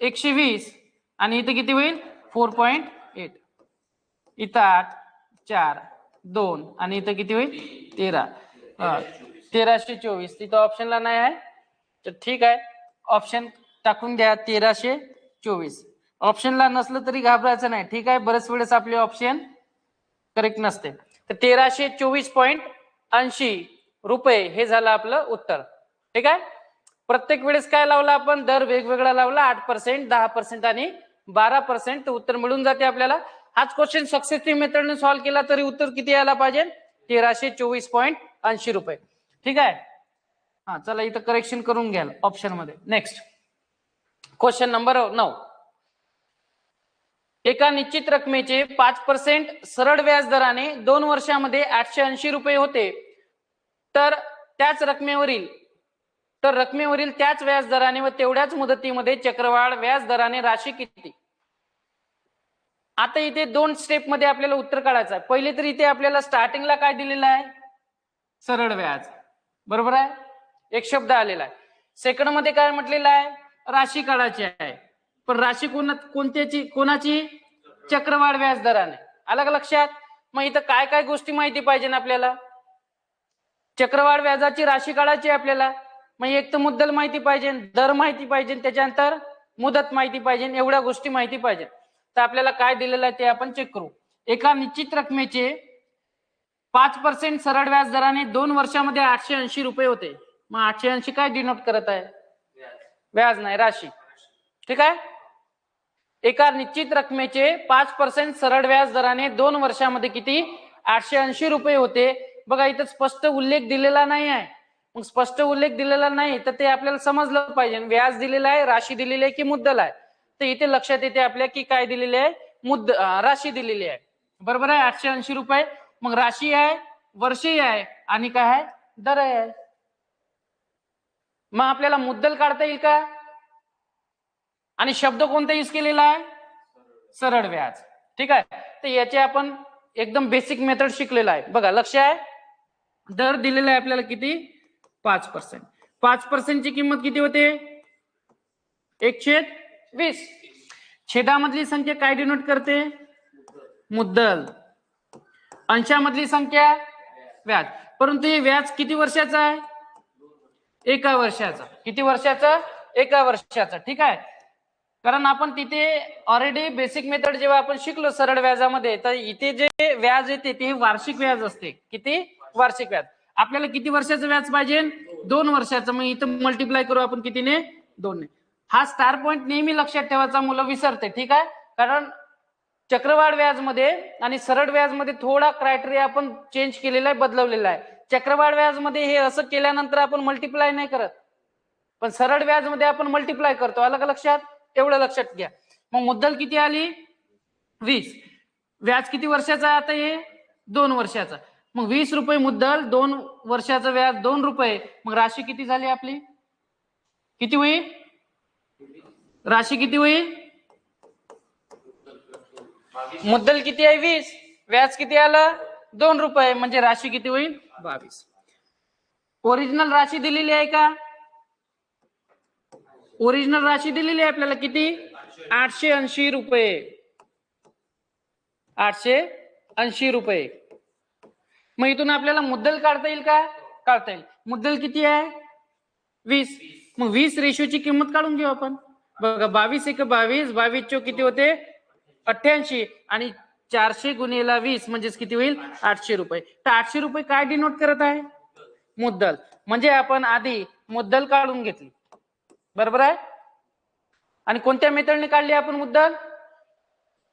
120 आणि इथं किती होईल 4.8. इथं 8 4 2 आणि इथं किती होईल 13, 1324. तिथं ऑप्शनला नाही आहे तर ठीक आहे, ऑप्शन टाकून द्या 1324. ऑप्शनला नसलं तरी घाबरायचं नाही. ठीक आहे, बरेच वेळेस आपले ऑप्शन करेक्ट नसते. तर 1324.80 रुपये हे झालं आपलं उत्तर. ठीक आहे. प्रत्येक वेळेस काय लावला आपण, दर वेगवेगळा लावला, 8%, 10% आणि 12%. उत्तर मिळून जाते आपल्याला. हाच क्वेश्चन सक्सेसिव्ह मेथडने सॉल्व्ह केला तरी उत्तर किती यायला पाहिजे, 1324.80 रुपये. ठीक आहे. हा चला इथं करेक्शन करून घ्याल ऑप्शन मध्ये. Next question number 9. एका निश्चित रकमेचे 5% सरळ व्याज दराने 2 वर्षांमध्ये 880 रुपये होते. तर त्याच रकमेवरील त्याच व्याज दराने व तेवढ्याच मुदतीमध्ये चक्रवाढ व्याज दराने राशी किती. आता इथे 2 स्टेप मध्ये आपल्याला उत्तर काढायचं आहे. पहिले तर इथे आपल्याला स्टार्टिंगला काय दिलेलं आहे, सरळ व्याज, बरोबर आहे, एक शब्द आलेला आहे. सेकंड मध्ये काय म्हटलेलं आहे, राशी काढायची आहे. पण राशी कोणाची, चक्रवाढ व्याज दराने. अलग लक्षात. मग इथं काय काय गोष्टी माहिती पाहिजे आपल्याला, चक्रवाढ व्याजाची राशी काढायची आपल्याला. मग एक तर मुद्दल माहिती पाहिजे, दर माहिती पाहिजे, त्याच्यानंतर मुदत माहिती पाहिजे, एवढ्या गोष्टी माहिती पाहिजे. तर आपल्याला काय दिलेलं आहे ते आपण चेक करू. एका निश्चित रकमेचे 5% सरळ व्याज दराने 2 वर्षांमध्ये 880 रुपये होते. मग 880 काय डिनोट करत आहे, व्याज नाही, राशी. ठीक आहे. एका निश्चित रकमेचे 5% सरळ व्याज दराने 2 वर्षांमध्ये किती, 880 रुपये होते. बघा इथं स्पष्ट उल्लेख दिलेला नाही आहे. मग स्पष्ट उल्लेख दिलेला नाही तर ते आपल्याला समजलं पाहिजे, व्याज दिलेला आहे, राशी दिलेली आहे की मुद्दल आहे. तर इथे लक्षात येते आपल्या की काय दिलेले आहे, राशी दिलेली आहे. बरोबर आहे, 880 रुपये. मग राशी आहे, वर्षी आहे आणि काय आहे, दर आहे. मग आपल्याला मुद्दल काढता येईल का, आणि शब्द कोणता यूज केलेला आहे, सरळ व्याज. ठीक आहे. तर याचे आपण एकदम बेसिक मेथड शिकलेला आहे. बघा लक्ष आहे, दर दिलेला आहे आपल्याला किती, 5%. 5% ची किंमत किती होते, 1/20. छेदामधली संख्या काय डिनोट करते, मुद्दल. अंशामधली संख्या व्याज. परंतु हे व्याज किती वर्षाचा आहे, एका वर्षाचा. किती वर्षाचा, एका वर्षाचा. ठीक आहे. कारण आपण तिथे ऑलरेडी बेसिक मेथड जेव्हा आपण शिकलो सरळ व्याजामध्ये, तर इथे जे व्याज येते ते वार्षिक व्याज असते. किती, वार्षिक व्याज. आपल्याला किती वर्षाचं व्याज पाहिजे, 2 वर्षाचं. मग इथं मल्टिप्लाय करू आपण कितीने, 2 ने. हा स्टार पॉइंट नेहमी लक्षात ठेवायचा, मुलं विसरते. ठीक आहे. कारण चक्रवाढ व्याज मध्ये आणि सरळ व्याज मध्ये थोडा क्रायटेरिया आपण चेंज केलेला आहे, बदलवलेला आहे. चक्रवाढ व्याज मध्ये हे असं केल्यानंतर आपण मल्टिप्लाय नाही करत, पण सरळ व्याज मध्ये आपण मल्टिप्लाय करतो. अलग लक्षात, एवढं लक्षात घ्या. मग मुद्दल किती आली, 20. व्याज किती वर्षाचा आहे आता हे, 2 वर्षाचा. मग 20 रुपये मुद्दल, 2 वर्षाचं व्याज 2 रुपये. मग राशी किती झाली आपली, किती होईल, राशी किती होईल, मुद्दल किती आहे 20, व्याज किती आलं 2 रुपये, म्हणजे राशी किती होईल 22. ओरिजिनल राशी दिलेली आहे का, ओरिजिनल राशी दिलेली आहे आपल्याला किती, 880 रुपये. 880 रुपये. मग इथून आपल्याला मुद्दल काढता येईल का, काढता येईल. मुद्दल किती आहे, 20. मग 20 रेशोची किंमत काढून घेऊ आपण. बघा 22 एक 22, 22 चो किती होते 88 आणि 400 गुणिले 20 म्हणजेच किती होईल 800 रुपये. तर 800 रुपये काय डिनोट करत आहे मुद्दल. म्हणजे आपण आधी मुद्दल काढून घेतली बरोबर आहे. आणि कोणत्या मेथडने काढली आपण मुद्दल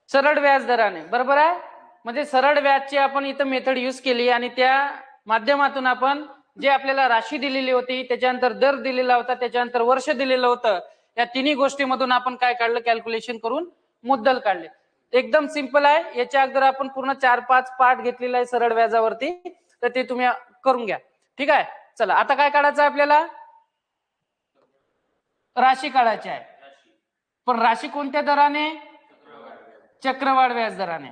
सरळ व्याज दराने बरोबर आहे. म्हणजे सरळ व्याजची आपण इथं मेथड यूज केली आणि त्या माध्यमातून आपण जे आपल्याला राशी दिलेली होती त्याच्यानंतर दर दिलेला होता त्याच्यानंतर वर्ष दिलेलं होतं या तिन्ही गोष्टीमधून आपण काय काढलं कॅल्क्युलेशन करून मुद्दल काढले. एकदम सिंपल आहे. याच्या अगोदर आपण पूर्ण 4-5 पार्ट घेतलेला आहे सरळ व्याजावरती तर ते तुम्ही करून घ्या ठीक आहे. चला आता काय काढायचं आहे आपल्याला राशी काढायची आहे. पण राशी कोणत्या दराने चक्रवाढ व्याज दराने.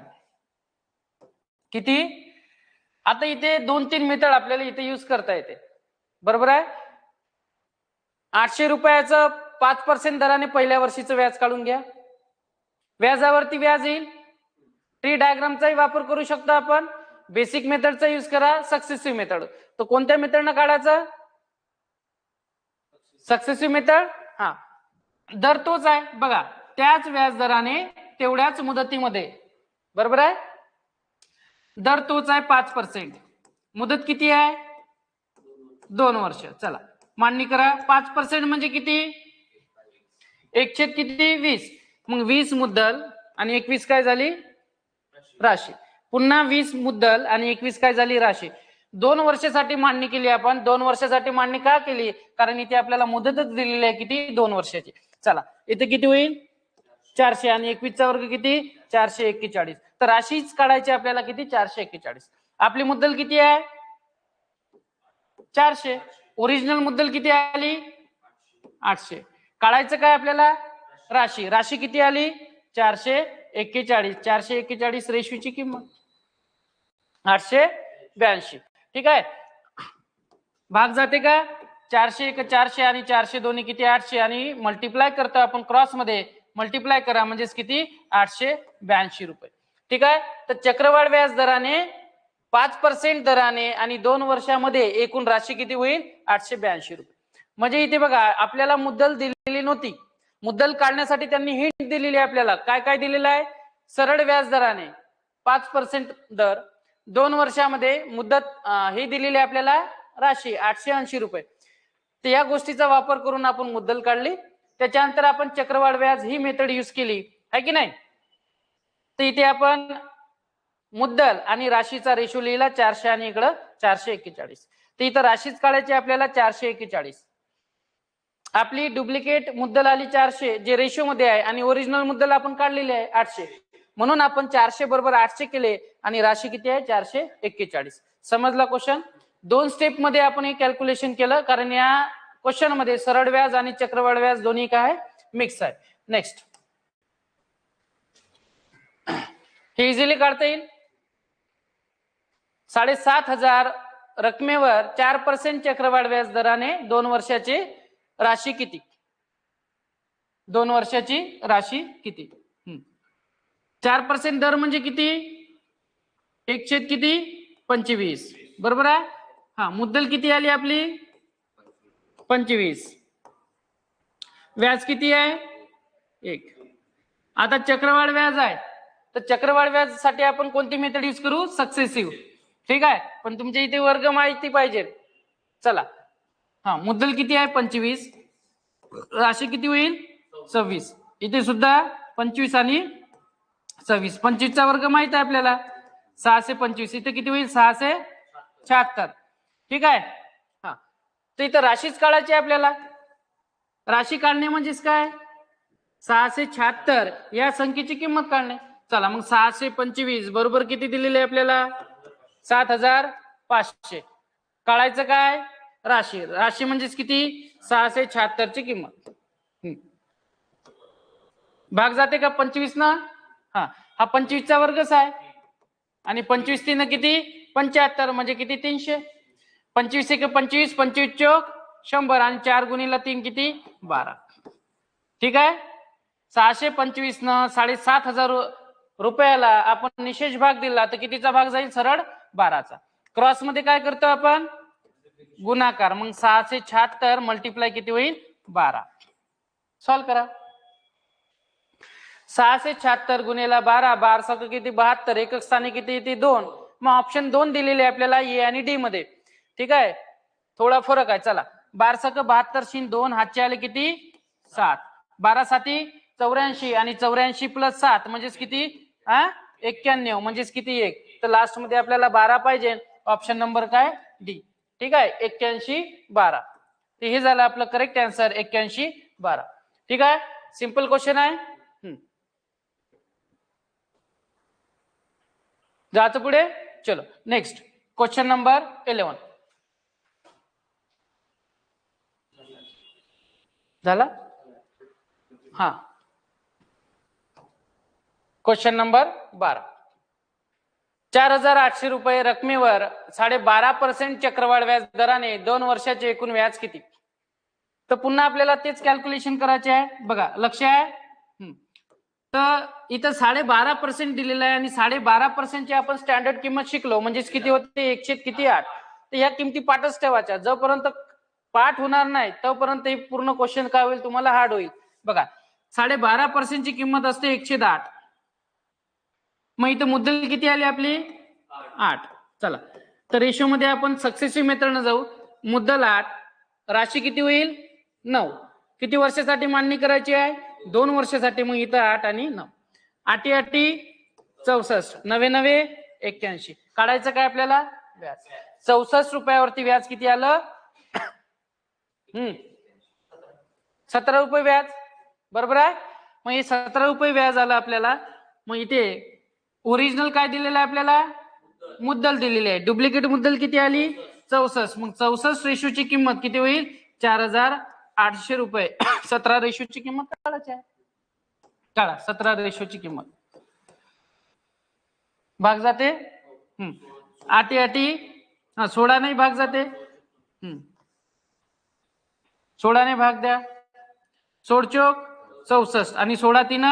किती आता इथे 2-3 मेथड आपल्याला इथे यूज करता येते बरोबर आहे. 800 रुपयाचं 5% दराने पहिल्या वर्षीचं व्याज काढून घ्या. व्याजावरती व्याज येईल. ट्री डायग्रामचाही वापर करू शकतो आपण. बेसिक मेथडचा यूज करा. सक्सेसिव्ह मेथड तर कोणत्या मेथडनं काढायचं सक्सेसिव्ह मेथड. हा दर तोच आहे बघा त्याच व्याज दराने तेवढ्याच मुदतीमध्ये बरोबर आहे. दर तोच आहे 5%. मुदत किती आहे 2 वर्ष. चला मांडणी करा. 5% म्हणजे किती 1/20 किती 20. मग 20 मुद्दल आणि 21 काय झाली राशी. पुन्हा 20 मुद्दल आणि 21 काय झाली राशी. 2 वर्षासाठी मांडणी केली आपण. 2 वर्षासाठी मांडणी का केली कारण इथे आपल्याला मुदतच दिलेली आहे किती 2 वर्षाची. चला इथे किती होईल 400 आणि 21 चा वर्ग किती 441. तर राशीच काढायची आपल्याला किती 441. आपली मुद्दल किती आहे 400. ओरिजिनल मुद्दल किती आली 800. काढायचं काय आपल्याला राशी. राशी किती आली 441. 441 रेशोची किंमत 882. ठीक आहे. भाग जाते का 400 1 400 आणि 400 दोन्ही किती 800 आणि मल्टिप्लाय करतो आपण क्रॉस मध्ये मल्टिप्लाय करा म्हणजेच किती 882 रुपये. ठीक आहे. तर चक्रवाढ व्याज दराने 5% दराने आणि 2 वर्षामध्ये एकूण राशी किती होईल 882 रुपये. म्हणजे इथे बघा आपल्याला मुद्दल दिलेली नव्हती. मुद्दल काढण्यासाठी त्यांनी हिंट दिलेली आहे आपल्याला. काय काय दिलेलं आहे सरळ व्याज दराने 5% दर 2 वर्षामध्ये मुदत ही दिलेली आहे आपल्याला राशी 880 रुपये. तर या गोष्टीचा वापर करून आपण मुद्दल काढली. त्याच्यानंतर आपण चक्रवाढ व्याज ही मेथड यूज केली आहे की नाही. तर इथे आपण मुद्दल आणि राशीचा रेशो लिहिला 400 आणि इकडं 441. तर इथं राशीच काढायची आपल्याला 441. आपली डुप्लिकेट मुद्दल आली 400 जे रेशो मध्ये आहे आणि ओरिजिनल मुद्दल आपण काढलेली आहे 800 म्हणून आपण 400 बरोबर 800 केले आणि राशी किती आहे 441. समजला क्वेश्चन. 2 स्टेप मध्ये आपण हे कॅल्क्युलेशन केलं कारण या क्वेश्चन मध्ये सरळ व्याज आणि चक्रवाढ व्याज दोन्ही काय मिक्स आहे. नेक्स्ट हे इझिली काढता येईल. 7,500 रकमेवर 4% चक्रवाढ व्याज दराने 2 वर्षाची राशी किती 2 वर्षाची राशी किती. 4% दर म्हणजे किती 1/25 किती 25 बरोबर आहे. हा मुद्दल किती आली आपली 25. व्याज किती आहे 1. आता चक्रवाढ व्याज आहे तर चक्रवाढ व्याज साठी आपण कोणती मेथड यूज करू सक्सेसिव्ह. ठीक आहे. पण तुमच्या इथे वर्ग माहिती पाहिजे. चला हा मुद्दल किती आहे 25 राशी किती होईल 26. इथे सुद्धा 25 आणि 26. 25 चा वर्ग माहित आहे आपल्याला 625. इथे किती होईल 676. ठीक आहे. हा तर इथं राशीच काढायची आपल्याला. राशी काढणे म्हणजेच काय 676 या संख्येची किंमत काढणे. चला मग 625 बरोबर किती दिलेले आहे आपल्याला 7,500. काढायचं काय राशी. राशी म्हणजेच किती 676 ची किंमत. भाग जाते का 25 ना. हा 25 चा वर्गच आहे आणि 25 3 किती 75 म्हणजे किती 300. 25 1 25 25 चोक 100 आणि 4 गुणिले 3 किती 12. ठीक आहे. 625 न 7,500 रुपयाला आपण निशेष भाग दिला तर कितीचा भाग जाईल सरळ 12चा. क्रॉस मध्ये काय करतो आपण गुणाकार, मग 676 मल्टिप्लाय किती होईल 12. सॉल्व करा. 676 गुणेला 12, 12 किती 72, एकक स्थानी किती येते 2. मग ऑप्शन 2 दिलेले आपल्याला ए आणि डी मध्ये. ठीक आहे, थोडा फरक आहे. चला 12 72 शीन 2 हातचे आले किती 7, 12 साती 84 आणि 84 प्लस 7 म्हणजेच किती 91 म्हणजेच किती 1. तर लास्ट मध्ये आपल्याला 12 पाहिजे. ऑप्शन नंबर काय डी. ठीक आहे, 81 12. तर हे झालं आपलं करेक्ट आन्सर 81 12. ठीक आहे, सिंपल क्वेश्चन आहे. जायचं पुढे. चलो नेक्स्ट क्वेश्चन नंबर 11 झाला. हा, क्वेश्चन नंबर 12. 4800 रुपये रकमेवर 12.5% चक्रवाढ व्याज दराने 2 वर्षाचे एकूण व्याज किती. तर पुन्हा आपल्याला तेच कॅल्क्युलेशन करायचे आहे. बघा लक्ष आहे. तर इथं 12.5% दिलेलं आहे आणि 12.5% ची आपण स्टँडर्ड किंमत शिकलो म्हणजेच किती होते 100 किती 8. तर ह्या किमती पाठच ठेवायच्या. जोपर्यंत पाठ होणार नाही तोपर्यंत हे पूर्ण क्वेश्चन काय होईल तुम्हाला हार्ड होईल. बघा 12.5% ची किंमत असते 108. मग इथं मुद्दल किती आली आपली 8. चला तर रेशो मध्ये आपण सक्सेसिव्ह मेथडने जाऊ. मुद्दल 8, राशी किती होईल 9. किती वर्षासाठी मांडणी करायची आहे 2 वर्षासाठी. मग इथं 8 आणि 9, 8 8 64, 9 9 81. काढायचं काय आपल्याला व्याज. 64 रुपयावरती व्याज किती आलं 17 रुपये व्याज. बरोबर आहे. मग हे 17 रुपये व्याज आलं आपल्याला. मग इथे ओरिजिनल काय दिलेलं आहे आपल्याला मुद्दल दिलेली आहे. डुप्लिकेट मुद्दल किती आली 64. मग 64 रेशोची किंमत किती होईल 4800 रुपये. 17 रेशोची किंमत काढायची आहे. काढा 17 रेशोची किंमत. भाग जाते 8 8 16 नाही भाग जाते 16 ने भाग द्या. 16 चौक 64 आणि 16 3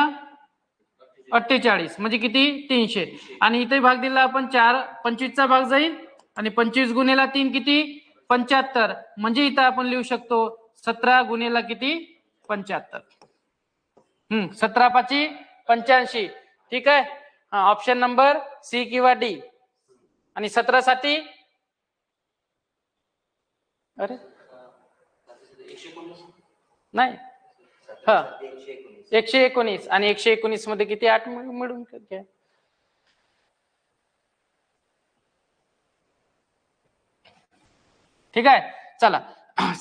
48 म्हणजे किती 300. आणि इथे भाग दिला आपण 4 25 चा भाग जाईल आणि 25 गुणेला 3 किती 75. म्हणजे इथं आपण लिहू शकतो 17 गुणेला किती 75. 17 5 85. ठीक आहे, ऑप्शन नंबर सी किंवा डी. आणि 17 साठी अरे नाही 119 आणि 119 मध्ये किती 8 मिळून घ्या. ठीक आहे, चला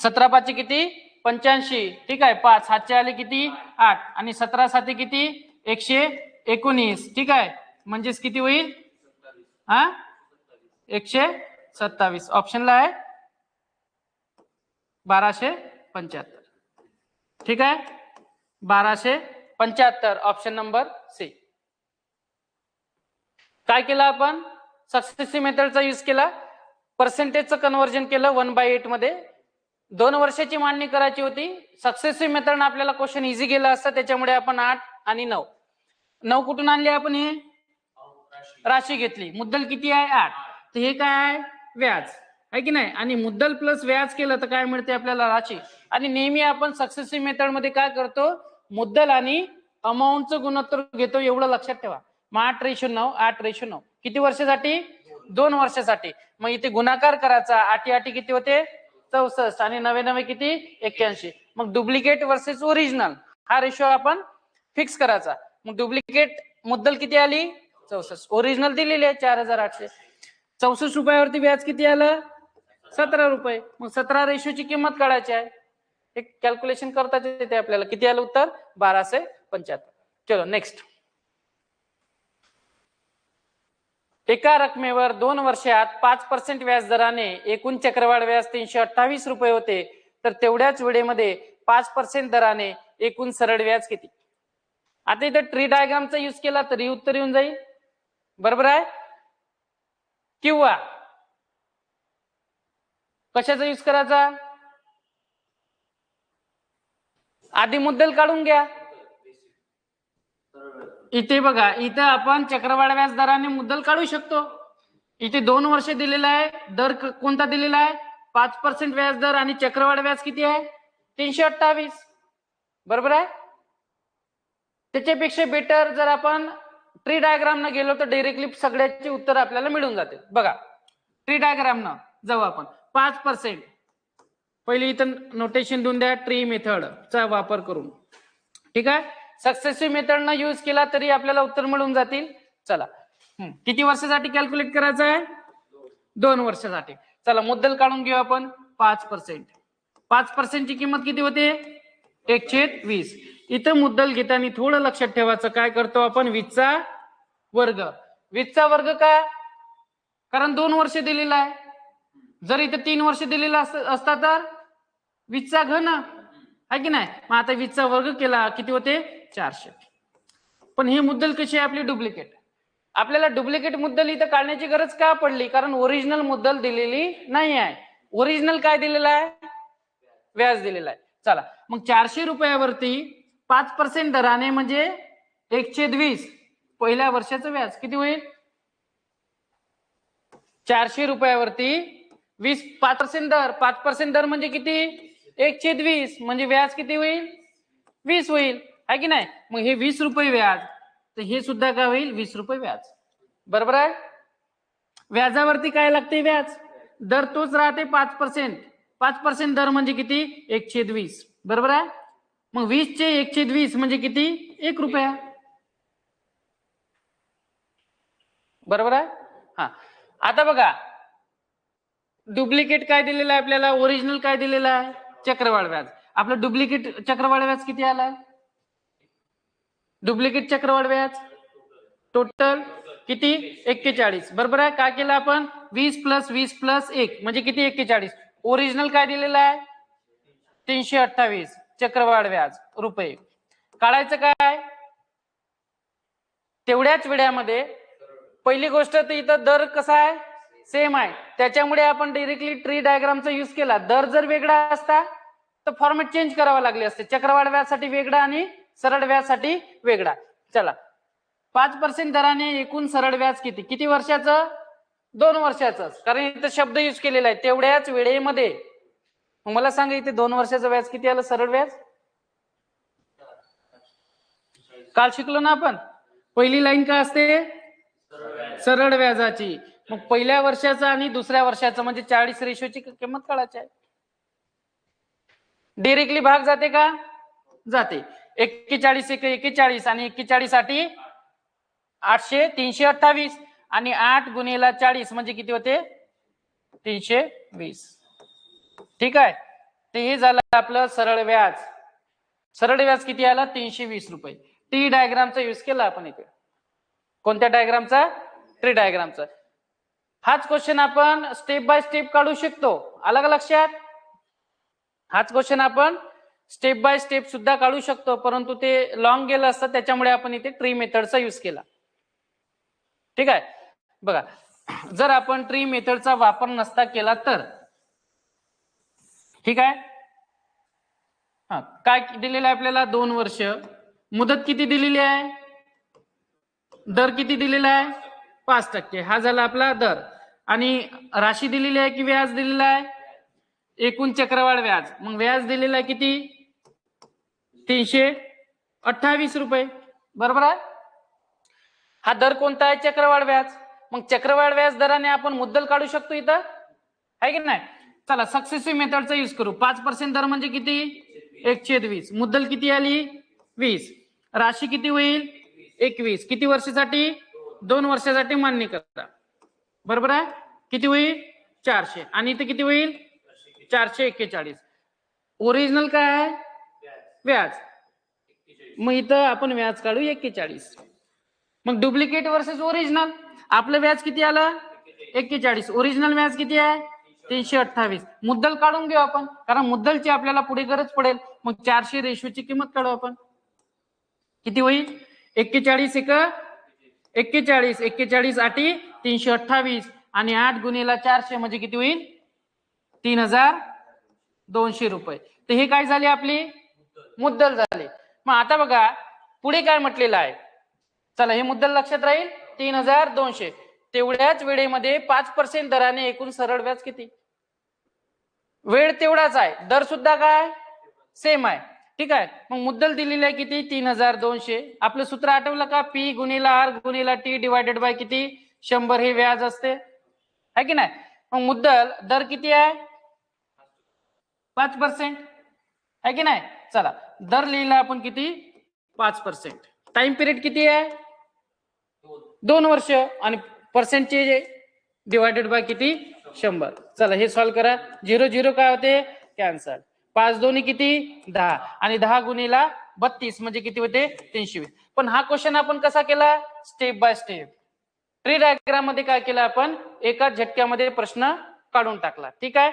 17 5 किती 85. ठीक आहे, 5 हातचे आले किती 8 आणि 17 साठी किती 119. ठीक आहे, म्हणजेच किती होईल 127. ऑप्शनला आहे 1275. ठीक आहे, 1275 ऑप्शन नंबर सी. काय केलं आपण सक्सेसिव्ह मेथडचा यूज केला. पर्सेंटेजचं कन्व्हर्जन केलं 1/8 मध्ये. 2 वर्षाची मांडणी करायची होती. सक्सेसिव्ह मेथडने आपल्याला क्वेश्चन इझी गेला असता. त्याच्यामुळे आपण 8 आणि 9 कुठून आणले आपण हे राशी घेतली. मुद्दल किती आहे 8. तर हे काय आहे व्याज आहे की नाही. आणि मुद्दल प्लस व्याज केलं तर काय मिळते आपल्याला राशी. आणि नेहमी आपण सक्सेसिव्ह मेथड मध्ये काय करतो मुद्दल आणि अमाऊंटचं गुणोत्तर घेतो. एवढं लक्षात ठेवा. मग 8:9 8:9 किती वर्षासाठी 2 वर्षासाठी. मग इथे गुणाकार करायचा 8 8 किती होते 64 आणि 9 9 किती 81. मग डुप्लिकेट वर्सेस ओरिजिनल हा रेशो आपण फिक्स करायचा. मग डुप्लिकेट मुद्दल किती आली 64. ओरिजिनल दिलेली आहे 4800. 64 रुपयावरती व्याज किती आलं 17 रुपये. मग 17 रेशोची किंमत काढायची आहे. एक कॅल्क्युलेशन करताच येते आपल्याला. किती आलं उत्तर 1275. चलो नेक्स्ट. एका रकमेवर 2 वर्षात 5% व्याज दराने एकूण चक्रवाढ व्याज 328 रुपये होते. तर तेवढ्याच वेळेमध्ये 5% दराने एकूण सरळ व्याज किती. आता इथं ट्री डायग्रामचा यूज केला तरी उत्तर येऊन जाईल. बरोबर आहे. किंवा कशाचा यूज करायचा आधी मुद्दल काढून घ्या. इथे बघा इथे आपण चक्रवाढ व्याज दराने मुद्दल काढू शकतो. इथे 2 वर्ष दिलेला आहे. दर कोणता दिलेला आहे 5% व्याज दर आणि चक्रवाढ व्याज किती आहे 328. बरोबर आहे. त्याच्यापेक्षा बेटर जर आपण ट्री डायग्राम न गेलो तर डायरेक्टली सगळ्याची उत्तर आपल्याला मिळून जाते. बघा ट्री डायग्राम न जाऊ आपण. 5% पहिले इथं नोटेशन देऊन द्या ट्री मेथड चा वापर करून. ठीक आहे. सक्सेसिव्ह मेथड न यूज केला तरी आपल्याला उत्तर मिळून जातील. चला किती वर्षासाठी कॅल्क्युलेट करायचं आहे 2 वर्षासाठी. चला मुद्दल काढून घेऊ आपण. 5%. 5% ची किंमत किती होते 1/20. इथं मुद्दल घेताना थोडं लक्षात ठेवायचं काय करतो आपण 20चा वर्ग. 20चा वर्ग का कारण 2 वर्ष दिलेला आहे. जर इथं 3 वर्ष दिलेला असता तर 20चा घन आहे की नाही. मग आता 20चा वर्ग केला किती होते 400. पण हे मुद्दल कशी आहे आपली डुप्लिकेट. आपल्याला डुप्लिकेट मुद्दल इथं काढण्याची गरज का पडली कारण ओरिजिनल मुद्दल दिलेली नाही आहे. ओरिजिनल काय दिलेला आहे व्याज दिलेला आहे. चला मग 400 रुपयावरती 5% दराने म्हणजे 1/20 पहिल्या वर्षाचं व्याज किती होईल 400 रुपयावरती 5% दर. 5% दर म्हणजे किती 1/20 म्हणजे व्याज किती होईल 20 होईल आहे की नाही. मग हे 20 रुपये व्याज तर हे सुद्धा काय होईल 20 रुपये व्याज. बरोबर आहे. व्याजावरती काय लागते व्याज दर तोच राहते 5%. 5% दर म्हणजे किती 1/20. बरोबर आहे. मग 20 चे 1/20 म्हणजे किती 1 रुपया. बरोबर आहे. हा आता बघा डुप्लिकेट काय दिलेलं आहे आपल्याला ओरिजिनल काय दिलेलं आहे चक्रवाढ व्याज. आपलं डुप्लिकेट चक्रवाढ व्याज किती आलाय डुप्लिकेट चक्रवाढ व्याज टोटल किती 41. बरोबर आहे. काय केलं आपण 20 + 20 + 1 म्हणजे किती 41. ओरिजिनल काय दिलेलं आहे 328 चक्रवाढ व्याज रुपये. काढायचं काय तेवढ्याच वेळामध्ये पहिली गोष्ट तर इथं दर कसा आहे सेम आहे त्याच्यामुळे आपण डायरेक्टली ट्री डायग्रामचा यूज केला. दर जर वेगळा असता तर फॉर्मॅट चेंज करावा लागले असते. चक्रवाढ व्याजसाठी वेगळा आणि सरळ व्याजसाठी वेगळा. चला 5% दराने एकूण सरळ व्याज किती किती वर्षाचं 2 वर्षाचं कारण इथं शब्द यूज केलेला आहे तेवढ्याच वेळेमध्ये. मग मला सांगा इथे 2 वर्षाचं व्याज किती आलं सरळ व्याज काल शिकलो ना आपण. पहिली लाईन काय असते सरळ व्याजाची. मग पहिल्या वर्षाचं आणि दुसऱ्या वर्षाचं म्हणजे 40 रेशोची किंमत काढायची आहे. डायरेक्टली भाग जाते का जाते. 41 41 आणि 41 साठी 800 328 आणि 8 गुणिले 40 म्हणजे किती होते 320. ठीक आहे. ते हे झालं आपलं सरळ व्याज. सरळ व्याज किती आला 320 रुपये. टी डायग्रामचा यूज केला आपण इथे. कोणत्या डायग्रामचा ट्री डायग्रामचा. हाच क्वेश्चन आपण स्टेप बाय स्टेप काढू शकतो. अलग लक्षात हाच क्वेश्चन आपण स्टेप बाय स्टेप सुद्धा काढू शकतो परंतु ते लॉंग गेलं असतं त्याच्यामुळे आपण इथे ट्री मेथडचा यूज केला. ठीक आहे. बघा जर आपण ट्री मेथडचा वापर नसता केला तर ठीक आहे. हा काय दिलेलं आहे आपल्याला 2 वर्ष. मुदत किती दिलेली आहे दर किती दिलेला आहे 5%. हा झाला आपला दर. आणि राशी दिलेली आहे की व्याज दिलेला आहे एकूण चक्रवाढ व्याज. मग व्याज दिलेला आहे किती 328 रुपये. बरोबर आहे. हा दर कोणता आहे चक्रवाढ व्याज. मग चक्रवाढ व्याज दराने आपण मुद्दल काढू शकतो इथं आहे की नाही. चला सक्सेसिव्ह मेथडचा यूज करू. 5% दर म्हणजे किती 1/20. मुद्दल किती आली 20. राशी किती होईल 21. किती वर्षासाठी 2 वर्षासाठी मान्य करा. बरोबर आहे. किती होईल 400 आणि इथे किती होईल 441. ओरिजिनल काय आहे व्याज. मग इथं आपण व्याज काढू 41. मग डुप्लिकेट वर्सेस ओरिजिनल. आपलं व्याज किती आलं 41. ओरिजिनल व्याज किती आहे 328. मुद्दल काढून घेऊ आपण कारण मुद्दलची आपल्याला पुढे गरज पडेल. मग 400 रेशोची किंमत काढू आपण. किती होईल 41 41 41 आठी 328 आणि 8 गुणिले 400 म्हणजे किती होईल 3200 रुपये. तर हे काय झाले आपली मुद्दल झाले. मग आता बघा पुढे काय म्हटलेलं आहे. चला हे मुद्दल लक्षात राहील 3200. तेवढ्याच वेळेमध्ये 5% दराने एकूण सरळ व्याज किती वेळ तेवढाच आहे, दर सुद्धा काय सेम आहे. ठीक आहे, मग मुद्दल दिलेली आहे किती 3200. आपलं सूत्र आठवलं का, पी गुणिला आर गुणिला टी डिवायडेड बाय किती 100 हे व्याज असते, है की नाही. मग मुद्दल दर किती आहे 5%, है की नाही. चला दर लिहिला आपण किती 5%. टाइम पिरियड किती आहे 2 वर्ष आणि पर्सेंटेज डिवायडेड बाय किती 100. चला हे सॉल्व्ह करा. 0 0 काय होते कॅन्सल. 5 दोन्ही किती 10 आणि 10 गुणिला 32 म्हणजे किती होते 320. पण हा क्वेश्चन आपण कसा केला step by step. Tree diagram मध्ये काय केलं आपण एकाच झटक्यामध्ये प्रश्न काढून टाकला. ठीक आहे,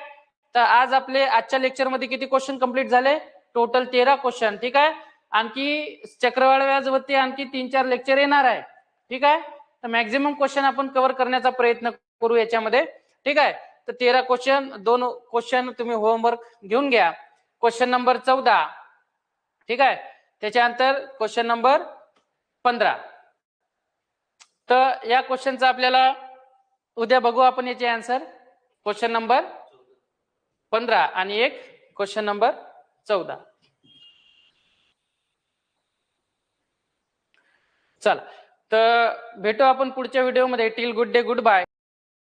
तर आज आपले आजच्या लेक्चर मध्ये किती क्वेश्चन कंप्लीट झाले टोटल 13 क्वेश्चन. ठीक आहे, आणखी चक्रवाढ व्याजवरती आणखी 3-4 लेक्चर येणार आहे. ठीक आहे, तर मॅक्झिमम क्वेश्चन आपण कव्हर करण्याचा प्रयत्न करू याच्यामध्ये. ठीक आहे, तर 13 क्वेश्चन 2 क्वेश्चन तुम्ही होमवर्क घेऊन घ्या. Question number 14. ठीक आहे, त्याच्यानंतर क्वेश्चन नंबर 15. तर या क्वेश्चनचा आपल्याला उद्या बघू आपण याचे आन्सर. क्वेश्चन नंबर 15 आणि एक क्वेश्चन नंबर 14. चला तर भेटू आपण पुढच्या व्हिडिओमध्ये. Till good day good bye.